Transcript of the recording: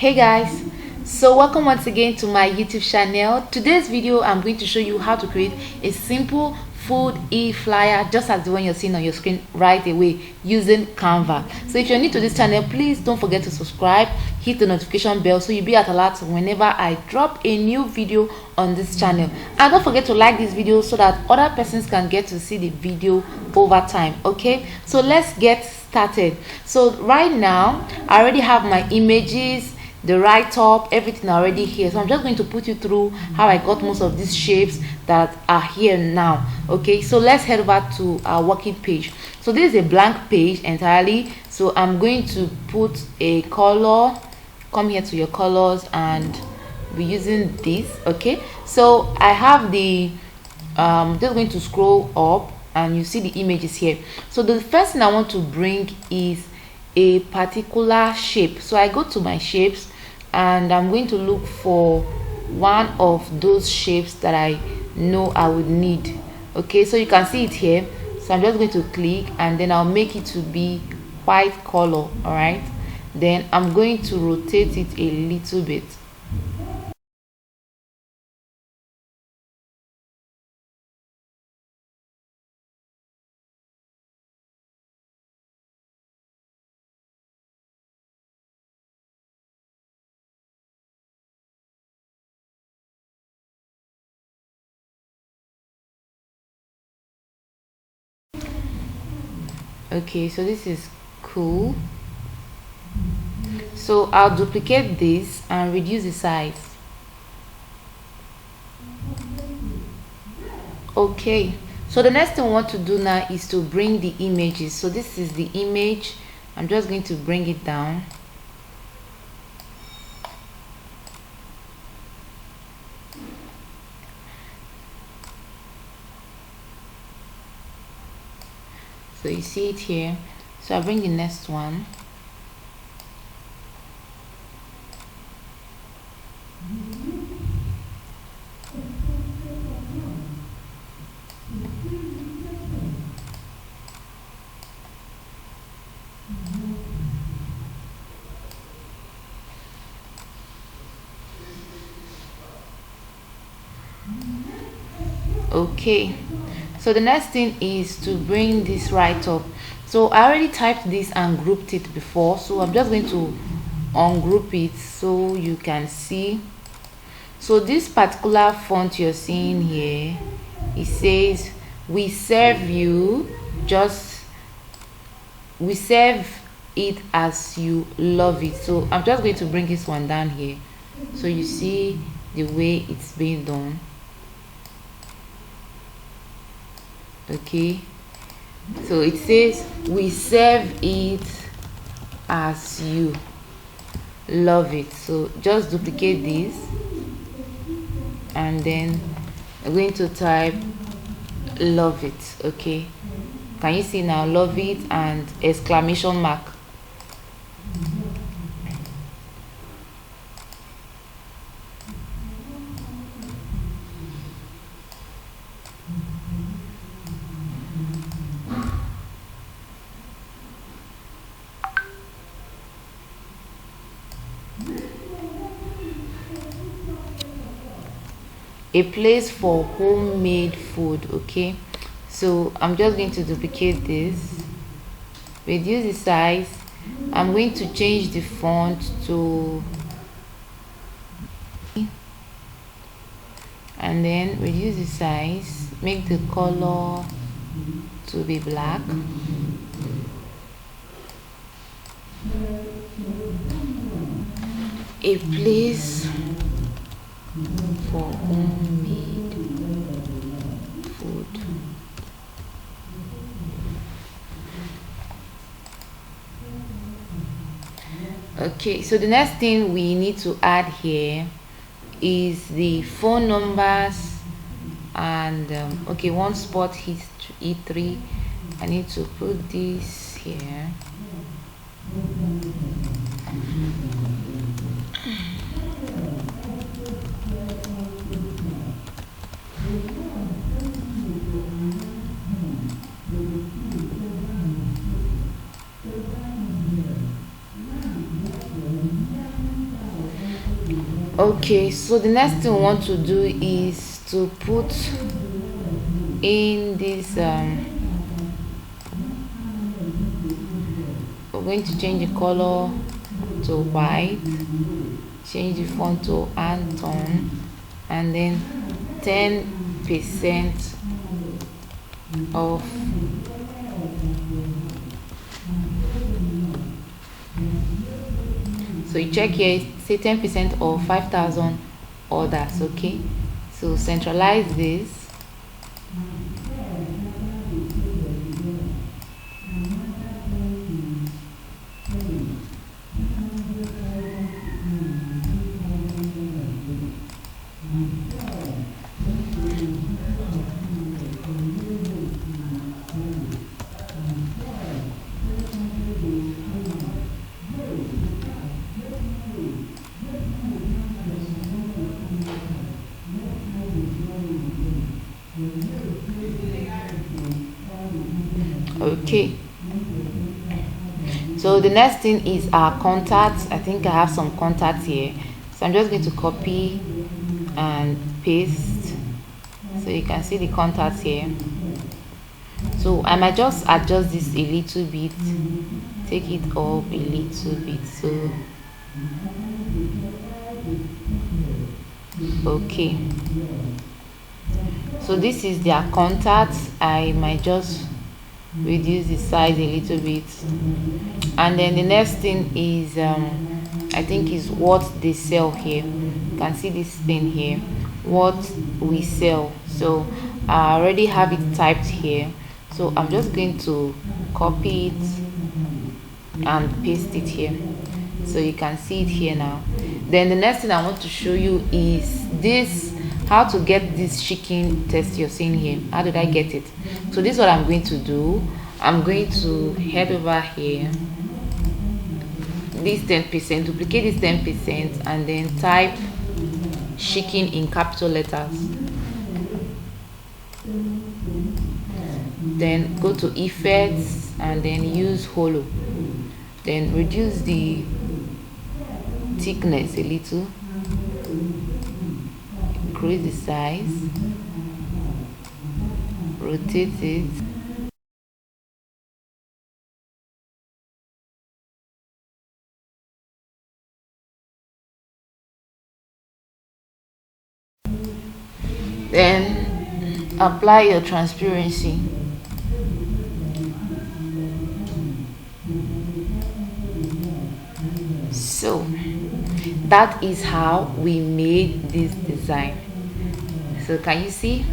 Hey guys, so welcome once again to my YouTube channel. Today's video I'm going to show you how to create a simple food e-flyer just as the one you're seeing on your screen right away using Canva. So if you're new to this channel, please don't forget to subscribe, hit the notification bell so you'll be at alert whenever I drop a new video on this channel. And don't forget to like this video so that other persons can get to see the video over time. Okay, so let's get started. So right now I already have my images, the write-up, everything already here. So I'm just going to put you through how I got most of these shapes that are here now. Okay, so let's head over to our working page. So this is a blank page entirely, so I'm going to put a color. Come here to your colors and be using this. Okay, so I have the just going to scroll up and you see the images here. So the first thing I want to bring is a particular shape. So I go to my shapes and I'm going to look for one of those shapes that I know I would need. Okay, so you can see it here. So I'm just going to click and then I'll make it to be white color. All right, then I'm going to rotate it a little bit. Okay, so this is cool. So I'll duplicate this and reduce the size. Okay, so the next thing we want to do now is to bring the images. So this is the image. I'm just going to bring it down. So you see it here. So I bring the next one. Okay, so the next thing is to bring this right up. So I already typed this and grouped it before, so I'm just going to ungroup it so you can see. So this particular font you're seeing here, it says we serve it as you love it. So I'm just going to bring this one down here so you see the way it's being done. Okay, so it says we serve it as you love it. So just duplicate this and then I'm going to type love it. Okay, can you see now? Love it and exclamation mark. A place for homemade food. Okay, so I'm just going to duplicate this, reduce the size. I'm going to change the font to, and then reduce the size, make the color to be black. A place for homemade food. Okay, so the next thing we need to add here is the phone numbers and okay, one spot history E3. I need to put this here. Okay, so the next thing we want to do is to put in this we're going to change the color to white, change the font to hand tone, and then 10% of so you check here, say 10% of 5,000 orders. Okay, so centralize this. Okay, so the next thing is our contacts. I think I have some contacts here, so I'm just going to copy and paste so you can see the contacts here. So I might just adjust this a little bit, take it up a little bit. So okay, so this is their contacts. I might just reduce the size a little bit, and then the next thing is I think is what they sell here. You can see this thing here, what we sell. So I already have it typed here, so I'm just going to copy it and paste it here so you can see it here now. Then the next thing I want to show you is this, how to get this chicken test you're seeing here. How did I get it? So this is what I'm going to do. I'm going to head over here, this 10%, duplicate this 10%, and then type chicken in capital letters. Then go to effects and then use holo, then reduce the thickness a little, increase the size, rotate it, then apply your transparency. So that is how we made this design. So can you see?